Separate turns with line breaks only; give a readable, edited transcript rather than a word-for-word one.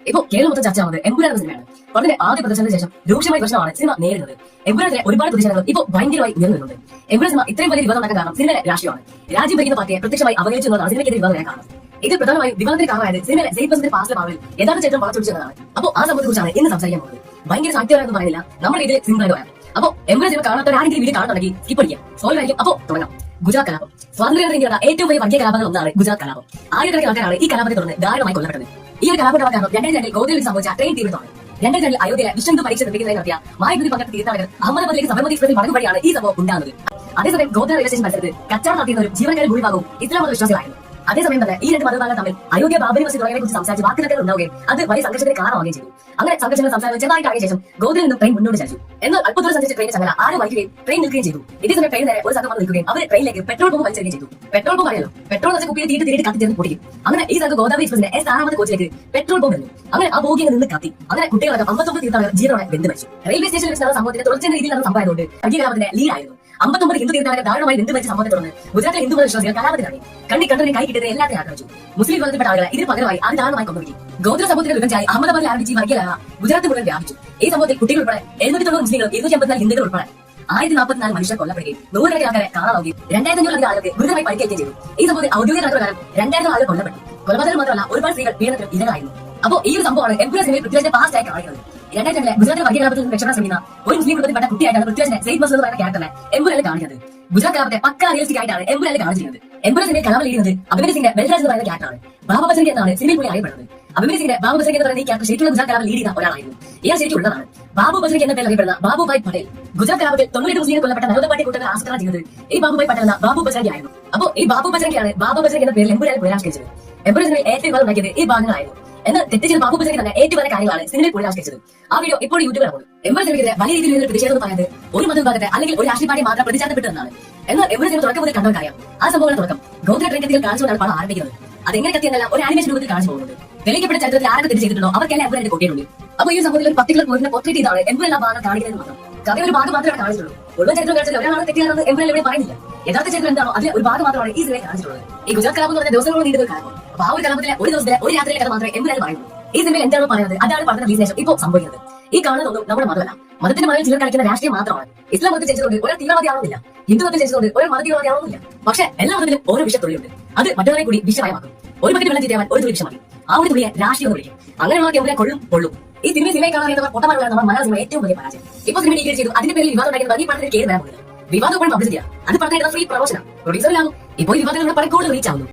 ഇപ്പൊ കേരളം മൊത്തം ചർച്ചയാവുന്നത് എമ്പുരാൻ എന്ന സിനിമയാണ്. വളരെ ആദ്യ പ്രദർശനത്തിന് ശേഷം രൂക്ഷമായ പ്രശ്നമാണ് സിനിമ നേരിടുന്നത്. എമ്പുരാനെതിരെ ഒരുപാട് പ്രതിഷേധങ്ങൾ ഇപ്പോൾ ഭയങ്കരമായി ഉയർന്നുവരുന്നുണ്ട്. എമ്പുരാൻ സിനിമ ഇത്രയും വലിയ വിവാദം നടക്കാൻ കാരണം സിനിമയിലെ രാഷ്ട്രീയമാണ്. രാജ്യം ഭരിക്കുന്ന പാർട്ടിയെ പ്രത്യക്ഷമായി അവഗണിച്ചു എന്നതാണ് സിനിമയ്ക്കെതിരെ വിവാദം വരാൻ കാരണം. ഇത് പ്രധാനമായും വിവാദത്തിന് കാരണമായത് സിനിമയിലെ സെയ്ഡ് പാസ്റ്റിലെ പാവൽ യഥാർത്ഥ ചരിത്രം വളച്ചൊടിച്ചതാണ്. അപ്പോൾ ആ സംഭവത്തെ കുറിച്ചാണ് ഇന്ന് സംസാരിക്കാൻ പോകുന്നത്. ഭയങ്കര സാഹിത്യമാണെന്ന് പറയുന്നില്ല, നമ്മുടെ രീതിയിൽ സിനിമ പറയാം. അപ്പൊ എമ്പുരാൻ സിനിമ കാണാത്തവരാരെങ്കിലും വീഡിയോ കാണുന്നുണ്ടെങ്കിൽ സ്കിപ്പ് അടിക്കാം, സോൾവ് ആയിരിക്കും. അപ്പോൾ തുടങ്ങാം. ഗുജറാത്ത് കലാപം സ്വാതന്ത്ര്യ ഇന്ത്യയുടെ ഏറ്റവും വലിയ വർഗീയ കലാപങ്ങൾ ഒന്നാണ് ഗുജറാത്ത് കലാപം. ആയിരക്കണക്കിന് ആൾക്കാരാണ് ഈ കലാപത്തെ തുടർന്ന് ദാരുണമായി കൊല്ലപ്പെട്ടത്. ഈ ഒരു കലാപം കാരണം 2002 ഗോവയിൽ സംഭവിച്ച ട്രെയിൻ തീപിടുത്തമാണ്. 2002 അയോധ്യയിലെ വിശ്വ പരീക്ഷ നിർമ്മിക്കുന്നതിന് നടത്തിയ മായഗുരി പങ്കെടുത്ത തീർത്ഥാടകർ അഹമ്മദാബാദിലേക്ക് സബർമതി എക്സ്പ്രസിൽ മടങ്ങും വഴിയാണ് ഈ സംഭവം ഉണ്ടാകുന്നത്. അതേസമയം ഗോത്ര റെയിൽവേ സ്റ്റേഷൻ പരിസരത്ത് കച്ചവടം നടത്തിയ ഒരു ജീവനക്കാരുടെ ഭൂരിഭാഗവും ഇസ്ലാം മത വിശ്വാസികളായിരുന്നു. അതേസമയം തന്നെ ഈ രണ്ട് മതവിഭാഗങ്ങൾ തമ്മിൽ അയോധ്യ ബാബരി മസ്ജിദ് തുടങ്ങിയതിനെ കുറിച്ച് സംസാരിച്ച് വാക്കുതർക്കങ്ങൾ ഉണ്ടാവുകയും അത് വലിയ സംഘർഷത്തിന് കാരണമാവുകയും ചെയ്തു. അങ്ങനെ സംഘർഷങ്ങൾ സംസാരം ചെറുതായിട്ടായ ശേഷം ഗോത്രയിൽ നിന്നും ട്രെയിൻ മുന്നോട്ട് ചലിച്ചു. എന്നാൽ അല്പദൂരം സഞ്ചരിച്ച ട്രെയിൻ ചങ്ങല ആരും വഹിക്കുകയും ട്രെയിൻ നിൽക്കുകയും ചെയ്തു. ഇതേസമയം ട്രെയിൻ നേരെ ഒരു സംഘം വന്ന് നിൽക്കുകയും അവർ ട്രെയിനിലേക്ക് പെട്രോൾ പമ്പ് വലിച്ചെറിയുകയും ചെയ്തു. പെട്രോൾ പമ്പ് അറിയാലോ, പെട്രോൾ വെച്ച കുപ്പിയിൽ തീയിട്ട് കത്തിച്ചേർന്ന് പൊട്ടിക്കും. അങ്ങനെ ഈ സംഘം ഗോദാവരി എക്സ്പ്രസിന്റെ S6 കോച്ചിലേക്ക് പെട്രോൾ പമ്പ് എറിഞ്ഞു. അങ്ങനെ ആ ബോഗിയിൽ നിന്ന് കത്തി. അങ്ങനെ കുട്ടികളൊക്കെ 59 തീർത്ഥാടകർ ജീവനോടെ വെന്ത് മരിച്ചു. റെയിൽവേ സ്റ്റേഷനിൽ വെച്ച് നടന്ന സംഭവത്തിന്റെ തുടർച്ചയായ രീതിയിൽ നടന്ന സംഭവമായതുകൊണ്ട് വർഗീയകലാപത്തിന്റെ ലീഡായിരുന്നു. 59 ഹിന്ദു തീർത്ഥാടകർ ദാരുണമായി വെന്ത് മരിച്ച സംഭവത്തെ തുടർന്ന് ഗുജറാത്തിലെ ഹിന്ദു മത വിശ്വാസികൾ കലാപത്തിനായി കണ്ടതിന് കൈ കിട്ടിയത് എല്ലാത്തിനും ആക്രമിച്ചു. മുസ്ലിം വിഭാഗത്തിൽപ്പെട്ട ആളുകളെ ഇതിന് പകരമായി അത് ദാരുണമായി കൊണ്ടുപോയി. ഗോത്ര സമൂഹത്തിന്റെ വിഭജനമായി അഹമ്മദാബാദിൽ ആരംഭിച്ച ഈ വർഗീയകലാപ ഗുജറാത്ത് മുഴുവൻ വ്യാപിച്ചു. ഈ സംഭവത്തിൽ കുട്ടികൾ ഉൾപ്പെടെ 790 മുസ്ലിങ്ങളും 254 ഹിന്ദുക്കൾ ഉൾപ്പെടെ 1044 മനുഷ്യർ കൊല്ലപ്പെടുകയും 100 ആൾക്കാരെ കാണാതാവുകയും 2500 ആളുകൾക്ക് ഗുരുതരമായി പരിക്കേൽക്കുകയും ചെയ്തു. ഈ സംഭവത്തിൽ ഔദ്യോഗിക കണക്കുപ്രകാരം 2000 ആളുകൾ കൊല്ലപ്പെട്ടു. കൊലപാതകം മാത്രമല്ല ഒരുപാട് സ്ത്രീകൾ പീഡനത്തിനും ഇരകളായിരുന്നു. അപ്പോൾ ഈ ഒരു സംഭവമാണ് എമ്പുരാൻ സിനിമയിൽ പൃഥ്വിരാജിന്റെ പാസ്റ്റ് ആയി കാണിക്കുന്നത്. 2002 ഗുജറാത്തിലെ വർഗീയകലാപത്തിൽ നിന്ന് രക്ഷപ്പെടാൻ ശ്രമിക്കുന്ന ഒരു മുസ്ലിം കുടുംബത്തിൽപ്പെട്ട കുട്ടിയായിട്ടാണ് പൃഥ്വിരാജിനെ സെയ്ദ് മസൂദ് എന്ന് പറയുന്ന ക്യാരക്ടറിനെ എമ്പുരാനിൽ കാണിക്കുന്നത്. ഗുജറാത്ത് കലാപത്തെ പക്കാ റിയലിസ്റ്റിക് ആയിട്ടാണ് എമ്പുരാനിൽ കാണിച്ചിരുന്നത്. എമ്പുരാൻ സിനിമയിൽ കലാപം ലീഡുന്നത് അഭിമന്യു സിംഗിന്റെ ബൽരാജ് എന്ന് പറയുന്ന ക്യാരക്ടറാണ്. ബാബു ബജരംഗി എന്നാണ് സിനിമയിൽ കൂടി അറിയപ്പെടുന്നത്. അഭിമന്യു സിംഗിന്റെ ബാബു ബജരംഗി എന്ന് പറയുന്ന ഈ ക്യാരക്ടർ ശരിക്കുള്ള ഗുജറാത്ത് കലാപം ലീഡ് ചെയ്ത ഒരാളായിരുന്നു. ഇയാൾ ശരിക്കും ഉള്ളതാണ്. ബാബു ബജരംഗി എന്ന പേരിൽ അറിയപ്പെടുന്ന ബാബുഭായ് പട്ടേൽ ഗുജറാത്ത് കലാപത്തിൽ 98 മുസ്ലിങ്ങൾ കൊല്ലപ്പെട്ട നരോദ പാർട്ടി കൂട്ടങ്ങൾ ആസൂത്രണം ചെയ്തത് ഈ ബാബുഭായ് പട്ടേൽ എന്ന ബാബു ബജരംഗി ആയിരുന്നു. അപ്പോൾ ഈ ബാബു ബജരംഗിയാണ് ബാബു ബജരംഗി എന്ന പേരിൽ എമ്പുരാനിൽ പുനരാവിഷ്കരിച്ചത്. എമ്പുരാൻ സിനിമയിൽ ഏറ്റവും വിവാദം ഉണ്ടാക്കിയത് ഈ ഭാഗങ്ങളായിരുന്നു. എന്നാൽ തെറ്റിച്ച ബാബു ബജരംഗി തന്നെ ഏറ്റവും വലിയ കാര്യങ്ങളാണ് സിനിമയിൽ പുനരാവിഷ്കരിച്ചത്. ആ വീഡിയോ ഇപ്പോൾ യൂട്യൂബിൽ ആണ്. എമ്പുരാൻ സിനിമയ്ക്കെതിരെ വലിയ രീതിയിൽ ഒരു പ്രതിഷേധം പറയുന്നത് ഒരു മതവിഭാഗത്തെ അല്ലെങ്കിൽ ഒരു രാഷ്ട്രീയ പാർട്ടി മാത്രം പ്രതിഷേധപ്പെട്ടതെന്നാണ്. എന്നാൽ എമ്പുരാൻ സിനിമ തുടക്കം മുതൽ കണ്ടവർക്കറിയാം ആ സംഭവങ്ങളുടെ തുടക്കം ഗോത്ര ട്രെയിൻ കത്തികൾ കാണിച്ചുകൊണ്ടാണ് പണം ആരംഭിക്കുന്നത്. അതെങ്ങനെ കത്തിയെന്നല്ല ഒരു ആനിമേഷൻ രൂപത്തിൽ കാണിച്ചു പോകുന്നത്. തെളിയിക്കപ്പെട്ട ചരിത്രത്തിൽ ആരൊക്കെ തെറ്റ് ചെയ്തിട്ടുണ്ടോ അവർക്കെല്ലാം എമ്പുരാന്റെ കൊട്ടിയിട്ടുണ്ട്. അപ്പോൾ ഈ സംഭവത്തിൽ ഒരു പർട്ടിക്കുലർ പോയിന്റിനെ പോർട്രേറ്റ് ചെയ്താണ് എമ്പുരാൻ ആ ഭാഗം കാണിക്കുന്നത് മാത്രം. കഥ ഒരു ഭാഗം മാത്രമേ കാണിച്ചിട്ടുള്ളൂ. മുഴുവൻ ചരിത്രം കാണിച്ചാൽ ഒരാളാണ് തെറ്റിയാണെന്ന് എമ്പുരാൻ ഇവിടെ പറയുന്നില്ല. യഥാർത്ഥ ചരിത്രം എന്താണോ അതിലെ ഒരു ഭാഗം മാത്രമാണ് ഈ സിനിമയിൽ കാണിച്ചിട്ടുള്ളത്. ഈ ഗുജറാത്ത് കലാപം എന്ന് പറഞ്ഞ ദിവസങ്ങളോട് നീണ്ടത് കലാപം. അപ്പൊ ആ ഒരു കലാപത്തിലെ ഒരു ദിവസത്തിലെ ഒരു രാത്രിയിലെ കഥ മാത്രമേ എമ്പുരാൻ പറയുള്ളൂ. ഈ സിനിമയിൽ എന്താണോ പറയുന്നത് അതാണ് പഠന വിശേഷം ഇപ്പോൾ സംഭവിക്കുന്നത്. ഈ കാണുന്നതൊന്നും നമ്മുടെ മതമല്ല. മതത്തിന്റെ മതം ചിലർ കളിക്കുന്ന രാഷ്ട്രീയം മാത്രമാണ്. ഇസ്ലാം മതത്തിൽ ജനിച്ചതുകൊണ്ട് ഒരു തീവ്രവാദി ആവുന്നില്ല, ഹിന്ദു മതത്തിൽ ജനിച്ചതുകൊണ്ട് ഒരു മത തീവ്രവാദി ആവുന്നില്ല. പക്ഷേ എല്ലാ മതത്തിലും ഓരോ വിഷത്തൊഴിലുണ്ട്. അത് മറ്റവരെ കൂടി വിഷമയമാക്കും. ഒരു ബക്കറ്റ് വെള്ളം ചീത്തയാവാൻ ഒരു തുള്ളി വിഷം മതി. ആ ഒരു തുള്ളിയെ രാഷ്ട്രീയം എന്ന് വിളിക്കും. അങ്ങനെയുള്ള എമ്പുരാൻ കൊള്ളും. ഈ സിനിമയെ കാണാൻ പൊട്ടമാനുള്ള നമ്മുടെ മലയാള സിനിമ ഏറ്റവും വലിയ പരാജയം. ഇപ്പോൾ സിനിമ ഡീഗ്രേഡ് ചെയ്തു. അതിന്റെ പേരിൽ വിവാദം ഉണ്ടാക്കുന്നത് ഈ പടത്തിൽ കേറി വരാൻ പോകുന്നത്. വിവാദം ഇപ്പോൾ പബ്ലിസിറ്റിയാണ്. അത് പറഞ്ഞാൽ ഫ്രീ പ്രൊമോഷനാണ്. പ്രൊഡ്യൂസറിലാകും. ഇപ്പോൾ ഈ വിവാദങ്ങളുടെ പടം കൂടുതൽ റീച്ച് ആവുന്നു.